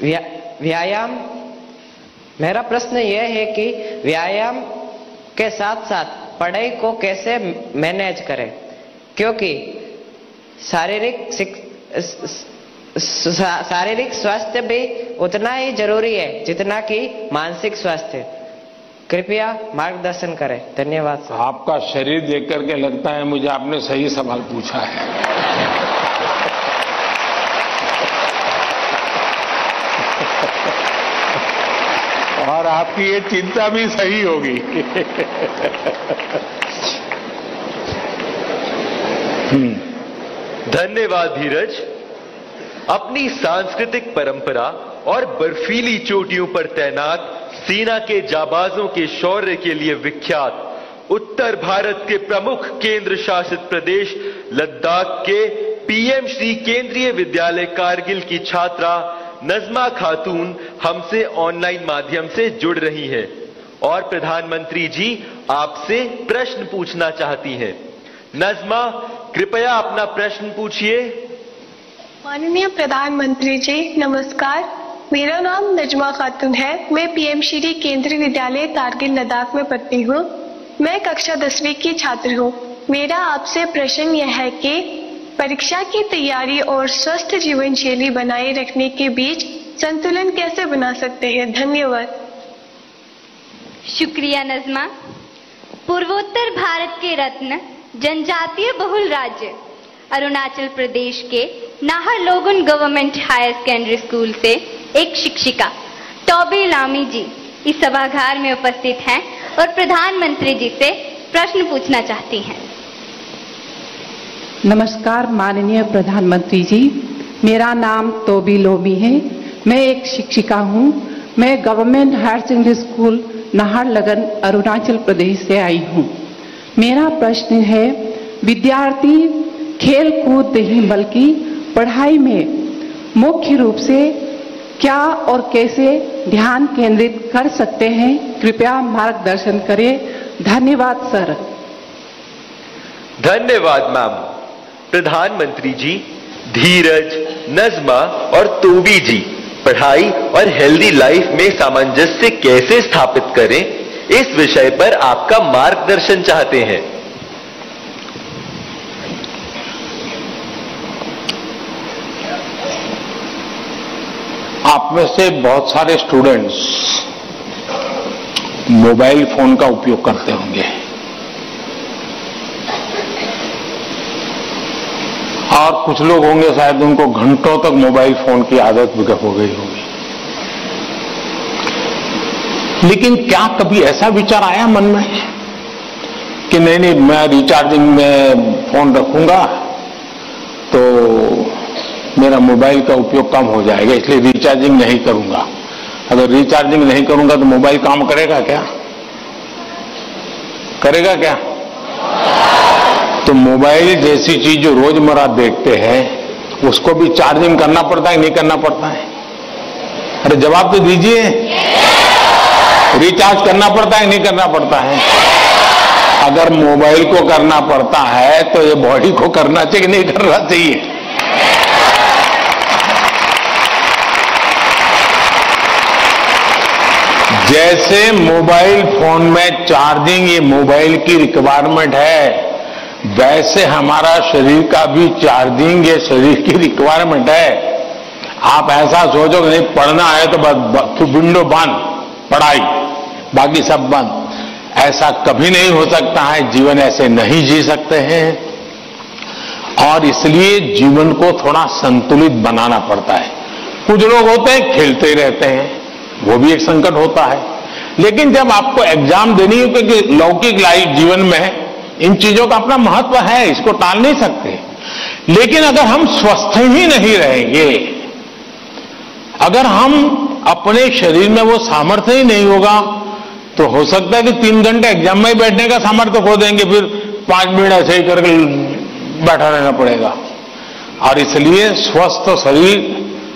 व्यायाम, मेरा प्रश्न यह है कि व्यायाम के साथ साथ पढ़ाई को कैसे मैनेज करें, क्योंकि शारीरिक स्वास्थ्य भी उतना ही जरूरी है जितना कि मानसिक स्वास्थ्य। कृपया मार्गदर्शन करें। धन्यवाद सर। आपका शरीर देख करके लगता है मुझे आपने सही सवाल पूछा है। और आपकी ये चिंता भी सही होगी। धन्यवाद धीरज। अपनी सांस्कृतिक परंपरा और बर्फीली चोटियों पर तैनात सेना के जाबाजों के शौर्य के लिए विख्यात उत्तर भारत के प्रमुख केंद्र शासित प्रदेश लद्दाख के पीएम श्री केंद्रीय विद्यालय कारगिल की छात्रा नजमा खातून हमसे ऑनलाइन माध्यम से जुड़ रही हैं और प्रधानमंत्री जी आपसे प्रश्न पूछना चाहती हैं। नजमा, कृपया अपना प्रश्न पूछिए। माननीय प्रधानमंत्री जी नमस्कार, मेरा नाम नजमा खातून है। मैं पीएम श्री केंद्रीय विद्यालय कारगिल लद्दाख में पढ़ती हूँ। मैं कक्षा 10वीं की छात्र हूँ। मेरा आपसे प्रश्न यह है कि परीक्षा की तैयारी और स्वस्थ जीवन शैली बनाए रखने के बीच संतुलन कैसे बना सकते हैं? धन्यवाद। शुक्रिया नजमा। पूर्वोत्तर भारत के रत्न जनजातीय बहुल राज्य अरुणाचल प्रदेश के नाहरलोगुन गवर्नमेंट हायर सेकेंडरी स्कूल से एक शिक्षिका टॉबी लामी जी इस सभागार में उपस्थित हैं और प्रधानमंत्री जी से प्रश्न पूछना चाहती हैं। नमस्कार माननीय प्रधानमंत्री जी, मेरा नाम तोबी लोमी है। मैं एक शिक्षिका हूँ। मैं government higher secondary school Naharlagun Arunachal Pradesh से आई हूँ। मेरा प्रश्न है, विद्यार्थी खेल कूद नहीं बल्कि पढ़ाई में मुख्य रूप से क्या और कैसे ध्यान केंद्रित कर सकते हैं? कृपया मार्गदर्शन करें। धन्यवाद सर। धन्यवाद मैम। प्रधानमंत्री जी, धीरज, नजमा और तोबी जी पढ़ाई और हेल्दी लाइफ में सामंजस्य कैसे स्थापित करें, इस विषय पर आपका मार्गदर्शन चाहते हैं। आप में से बहुत सारे स्टूडेंट्स मोबाइल फोन का उपयोग करते होंगे और कुछ लोग होंगे शायद उनको घंटों तक मोबाइल फोन की आदत भी हो गई होगी। लेकिन क्या कभी ऐसा विचार आया मन में कि नहीं मैं रिचार्जिंग में फोन रखूंगा तो मेरा मोबाइल का उपयोग कम हो जाएगा, इसलिए रिचार्जिंग नहीं करूंगा। अगर रिचार्जिंग नहीं करूंगा तो मोबाइल काम करेगा क्या? करेगा क्या? तो मोबाइल जैसी चीज जो रोजमर्रा देखते हैं उसको भी चार्जिंग करना पड़ता है, नहीं करना पड़ता है? अरे जवाब तो दीजिए। रिचार्ज करना पड़ता है, नहीं करना पड़ता है? अगर मोबाइल को करना पड़ता है तो ये बॉडी को करना चाहिए, नहीं करना चाहिए? जैसे मोबाइल फोन में चार्जिंग ये मोबाइल की रिक्वायरमेंट है, वैसे हमारा शरीर का भी चार्जिंग ये शरीर की रिक्वायरमेंट है। आप ऐसा सोचो कि नहीं पढ़ना है तो बस विंडो बंद, पढ़ाई, बाकी सब बंद। ऐसा कभी नहीं हो सकता है। जीवन ऐसे नहीं जी सकते हैं और इसलिए जीवन को थोड़ा संतुलित बनाना पड़ता है। कुछ लोग होते हैं खेलते ही रहते हैं, वो भी एक संकट होता है। लेकिन जब आपको एग्जाम देनी है, क्योंकि लौकिक लाइफ जीवन में इन चीजों का अपना महत्व है, इसको टाल नहीं सकते। लेकिन अगर हम स्वस्थ ही नहीं रहेंगे, अगर हम अपने शरीर में वो सामर्थ्य ही नहीं होगा, तो हो सकता है कि 3 घंटे एग्जाम में बैठने का सामर्थ्य खो देंगे, फिर 5 मिनट ऐसे ही करके बैठा रहना पड़ेगा। और इसलिए स्वस्थ शरीर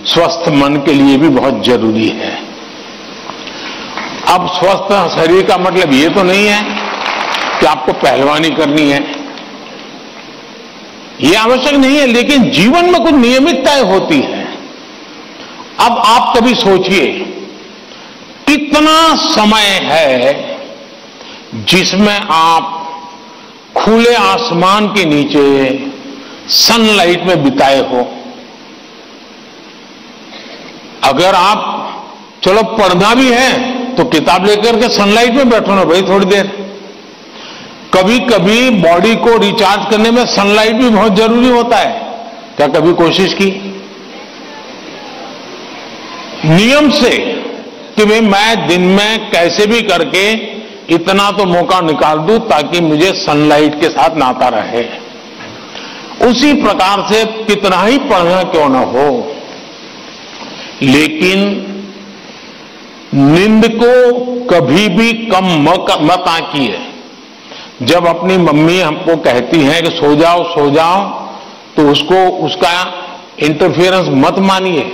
स्वस्थ मन के लिए भी बहुत जरूरी है। अब स्वस्थ शरीर का मतलब ये तो नहीं है कि आपको पहलवानी करनी है, ये आवश्यक नहीं है। लेकिन जीवन में कुछ नियमितताएं होती है। अब आप कभी सोचिए, कितना समय है जिसमें आप खुले आसमान के नीचे सनलाइट में बिताए हो। अगर आप चलो पढ़ना भी है तो किताब लेकर के सनलाइट में बैठो ना भाई थोड़ी देर। कभी कभी बॉडी को रिचार्ज करने में सनलाइट भी बहुत जरूरी होता है। क्या कभी कोशिश की नियम से कि भाई मैं दिन में कैसे भी करके इतना तो मौका निकाल दूं ताकि मुझे सनलाइट के साथ नाता रहे। उसी प्रकार से कितना ही पढ़ना क्यों ना हो, लेकिन नींद को कभी भी कम मत आंकिए। जब अपनी मम्मी हमको कहती है कि सो जाओ तो उसका इंटरफेरेंस मत मानिए।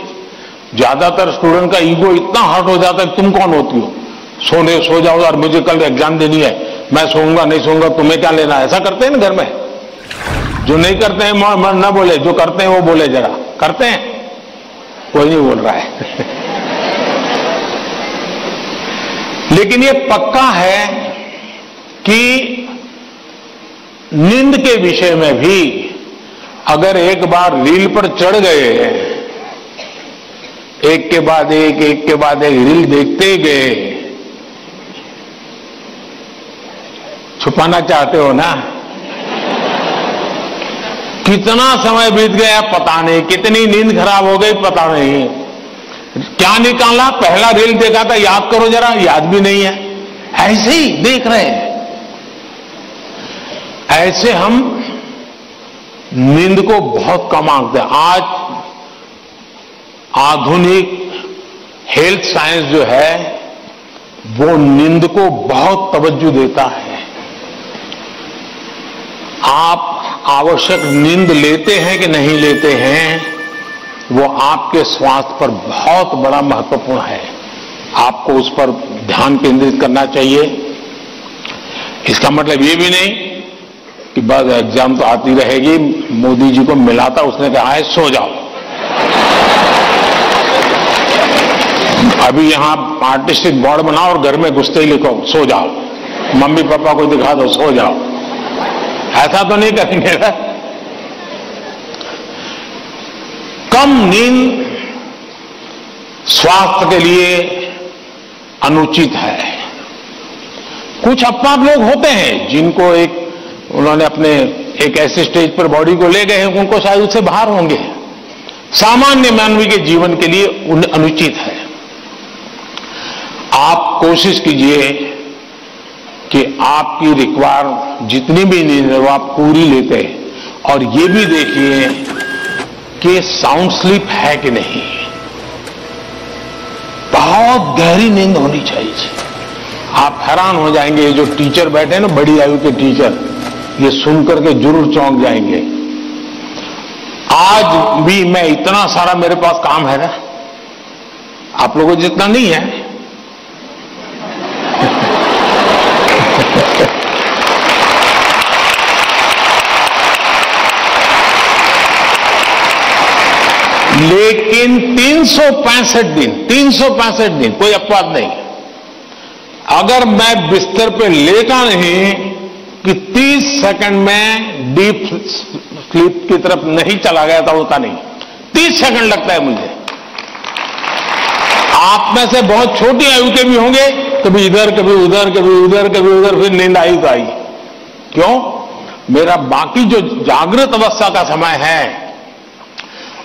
ज्यादातर स्टूडेंट का ईगो इतना हर्ट हो जाता है कि तुम कौन होती हो, सो जाओ और मुझे कल एग्जाम देनी है, मैं सोऊंगा नहीं सोऊंगा तुम्हें क्या लेना। ऐसा करते हैं ना घर में। जो नहीं करते हैं मन ना बोले, जो करते हैं वो बोले। जरा करते हैं, कोई नहीं बोल रहा है। लेकिन ये पक्का है कि नींद के विषय में भी अगर एक बार रील पर चढ़ गए, एक के बाद एक रील देखते गए, छुपाना चाहते हो ना। कितना समय बीत गया पता नहीं, कितनी नींद खराब हो गई पता नहीं। क्या निकाला, पहला रील देखा था याद करो जरा, याद भी नहीं है। ऐसे ही देख रहे हैं। ऐसे हम नींद को बहुत कम आंकते हैं। आज आधुनिक हेल्थ साइंस जो है वो नींद को बहुत तवज्जो देता है। आप आवश्यक नींद लेते हैं कि नहीं लेते हैं, वो आपके स्वास्थ्य पर बहुत बड़ा महत्वपूर्ण है। आपको उस पर ध्यान केंद्रित करना चाहिए। इसका मतलब ये भी नहीं कि बस एग्जाम तो आती रहेगी। मोदी जी को मिला था, उसने कहा है सो जाओ। अभी यहां आर्टिस्टिक बोर्ड बनाओ और घर में घुसते ही लिखो सो जाओ, मम्मी पापा को दिखा दो सो जाओ। ऐसा तो नहीं करेंगे ना। कम नींद स्वास्थ्य के लिए अनुचित है। कुछ अपवाद लोग होते हैं जिनको उन्होंने अपने एक ऐसे स्टेज पर बॉडी को ले गए हैं, उनको शायद उससे बाहर होंगे। सामान्य मानवीय के जीवन के लिए अनुचित है। आप कोशिश कीजिए कि आपकी रिक्वायर जितनी भी नींद है वो आप पूरी लेते हैं। और ये भी देखिए कि साउंड स्लीप है कि नहीं। बहुत गहरी नींद होनी चाहिए। आप हैरान हो जाएंगे, ये जो टीचर बैठे हैं ना, बड़ी आयु के टीचर, ये सुनकर के जरूर चौंक जाएंगे। आज भी मैं इतना सारा मेरे पास काम है ना, आप लोगों जितना नहीं है। लेकिन 365 दिन कोई अपवाद नहीं। अगर मैं बिस्तर पे लेटा नहीं कि 30 सेकंड में डीप स्लीप की तरफ नहीं चला गया था, होता नहीं। 30 सेकंड लगता है मुझे। आप में से बहुत छोटी आयु के भी होंगे, कभी इधर कभी उधर कभी उधर कभी उधर, फिर नींद आई तो आई। क्यों? मेरा बाकी जो जागृत अवस्था का समय है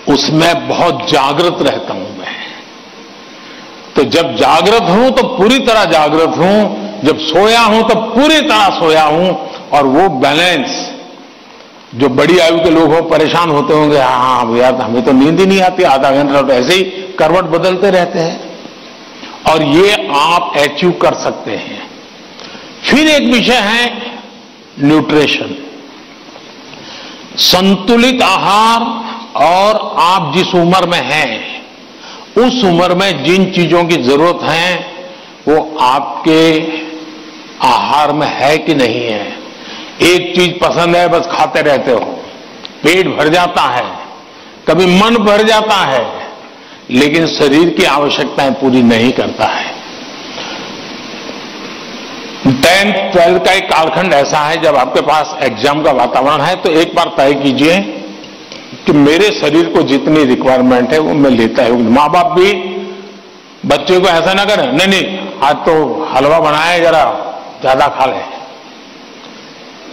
उसमें बहुत जागृत रहता हूं मैं। तो जब जागृत हूं तो पूरी तरह जागृत हूं, जब सोया हूं तो पूरी तरह सोया हूं। और वो बैलेंस, जो बड़ी आयु के लोग हो परेशान होते होंगे, हाँ यार हमें तो नींद ही नहीं आती, आधा घंटा तो ऐसे ही करवट बदलते रहते हैं। और ये आप अचीव कर सकते हैं। फिर एक विषय है न्यूट्रिशन, संतुलित आहार। और आप जिस उम्र में हैं उस उम्र में जिन चीजों की जरूरत है वो आपके आहार में है कि नहीं है। एक चीज पसंद है बस खाते रहते हो, पेट भर जाता है, कभी मन भर जाता है, लेकिन शरीर की आवश्यकताएं पूरी नहीं करता है। 10th 12th का एक कालखंड ऐसा है जब आपके पास एग्जाम का वातावरण है, तो एक बार तय कीजिए कि मेरे शरीर को जितनी रिक्वायरमेंट है वो मैं लेता हूं। माँ बाप भी बच्चे को ऐसा ना करें, नहीं नहीं आज तो हलवा बनाया, जरा ज्यादा खा ले।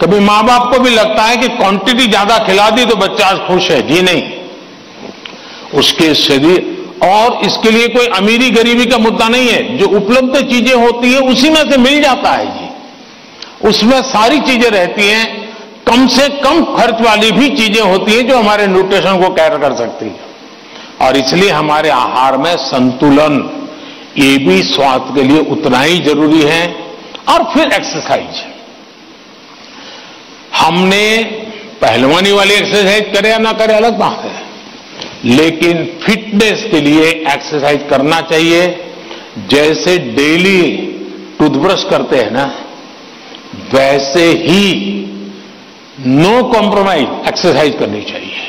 कभी माँ बाप को भी लगता है कि क्वांटिटी ज्यादा खिला दी तो बच्चा आज खुश है। जी नहीं, उसके शरीर, और इसके लिए कोई अमीरी गरीबी का मुद्दा नहीं है। जो उपलब्ध चीजें होती है उसी में से मिल जाता है जी, उसमें सारी चीजें रहती हैं। कम से कम खर्च वाली भी चीजें होती हैं जो हमारे न्यूट्रिशन को कैर कर सकती है। और इसलिए हमारे आहार में संतुलन, ये भी स्वास्थ्य के लिए उतना ही जरूरी है। और फिर एक्सरसाइज, हमने पहलवानी वाली एक्सरसाइज करे या ना करे अलग बात है, लेकिन फिटनेस के लिए एक्सरसाइज करना चाहिए। जैसे डेली टूथब्रश करते हैं ना, वैसे ही नो कॉम्प्रोमाइज एक्सरसाइज करनी चाहिए।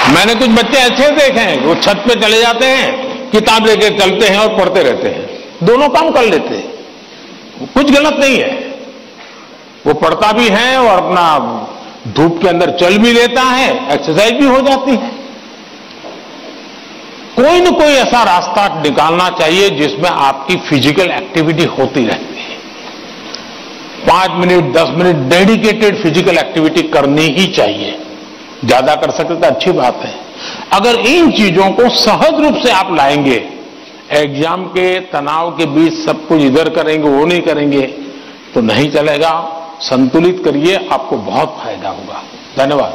मैंने कुछ बच्चे अच्छे देखे हैं, वो छत पे चले जाते हैं, किताब लेके चलते हैं और पढ़ते रहते हैं, दोनों काम कर लेते हैं। कुछ गलत नहीं है, वो पढ़ता भी है और अपना धूप के अंदर चल भी लेता है, एक्सरसाइज भी हो जाती है। कोई न कोई ऐसा रास्ता निकालना चाहिए जिसमें आपकी फिजिकल एक्टिविटी होती रहती है। 5 minute 10 minute dedicated physical activity करनी ही चाहिए। ज्यादा कर सकते तो अच्छी बात है। अगर इन चीजों को सहज रूप से आप लाएंगे, एग्जाम के तनाव के बीच सब कुछ इधर करेंगे वो नहीं करेंगे तो नहीं चलेगा। संतुलित करिए, आपको बहुत फायदा होगा। धन्यवाद।